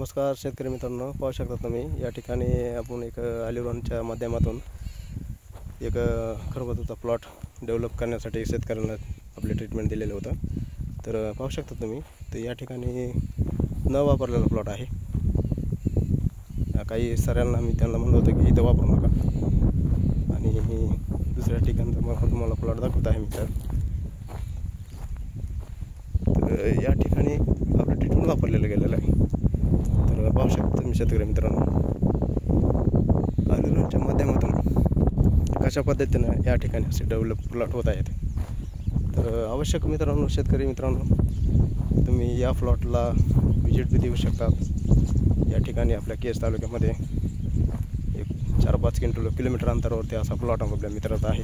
नमस्कार शेतकरी मित्रांनो, पाहू शकता तुम्ही या ठिकाणी आपण एक ऑलिव्हनच्या माध्यमातून एक खरबूजाचा प्लॉट डेव्हलप करण्यासाठी शेतकऱ्यांना आपले ट्रीटमेंट दिलेलं होतं. तर पाहू शकता तुम्ही, तर या ठिकाणी न वापरलेला प्लॉट आहे. काही सरांना मी त्यांना म्हणलं होतं की इथं वापरू नका, आणि दुसऱ्या ठिकाणचा मग तुम्हाला प्लॉट दाखवत आहे मी. तर या ठिकाणी आपलं ट्रीटमेंट वापरलेलं गेलेलं आहे. तर पाहू शकता तुम्ही शेतकरी मित्रांनो, ऑलिव्हनच्या माध्यमातून कशा पद्धतीनं या ठिकाणी असे डेव्हलप प्लॉट होत आहेत. तर आवश्यक मित्रांनो, शेतकरी मित्रांनो, तुम्ही या प्लॉटला व्हिजिट बी देऊ शकतात. या ठिकाणी आपल्या केज तालुक्यामध्ये एक 4-5 किलोमीटर अंतरावरती असा प्लॉट आपल्या मित्राचा आहे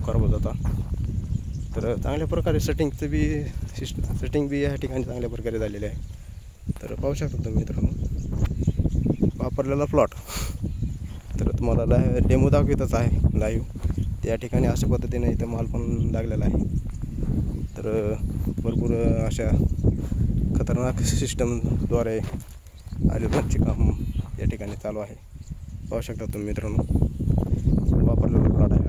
खरबूजाचा. तर चांगल्या प्रकारे सेटिंग बी या ठिकाणी चांगल्या प्रकारे झालेली आहे. तर पाहू शकता तुम्ही मित्रांनो, वापरलेला प्लॉट. तर तुम्हाला डेमो दाखवतच आहे लाईव्ह. त्या ठिकाणी अशा पद्धतीने इथं माल पण लागलेला आहे. तर भरपूर अशा खतरनाक सिस्टमद्वारे ऑलिव्हनचे काम या ठिकाणी चालू आहे. पाहू शकता तुम्ही मित्रांनो, वापरलेला प्लॉट आहे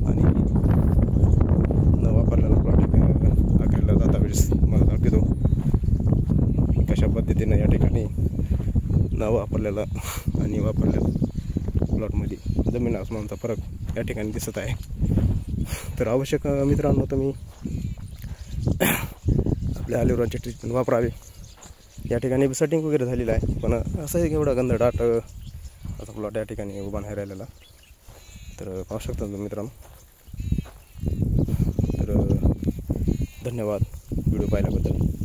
आणि न वापरलेला प्लॉट अखेरला जाता वेळेस मला दाखवतो कशा पद्धतीनं या ठिकाणी न वापरलेला आणि वापरलेला प्लॉटमध्ये जमीन आसमानचा फरक या ठिकाणी दिसत आहे. तर आवश्यक मित्रांनो, तुम्ही आपल्या ऑलिव्हनचे ट्रीटमेंट वापरावे. या ठिकाणी सेटिंग वगैरे झालेलं आहे, पण असं एवढा गंधडाट असा प्लॉट या ठिकाणी उभा नाही राहिलेला. तर पाहू शकता तुम्ही मित्रांनो. तर धन्यवाद व्हिडिओ पाहिल्याबद्दल.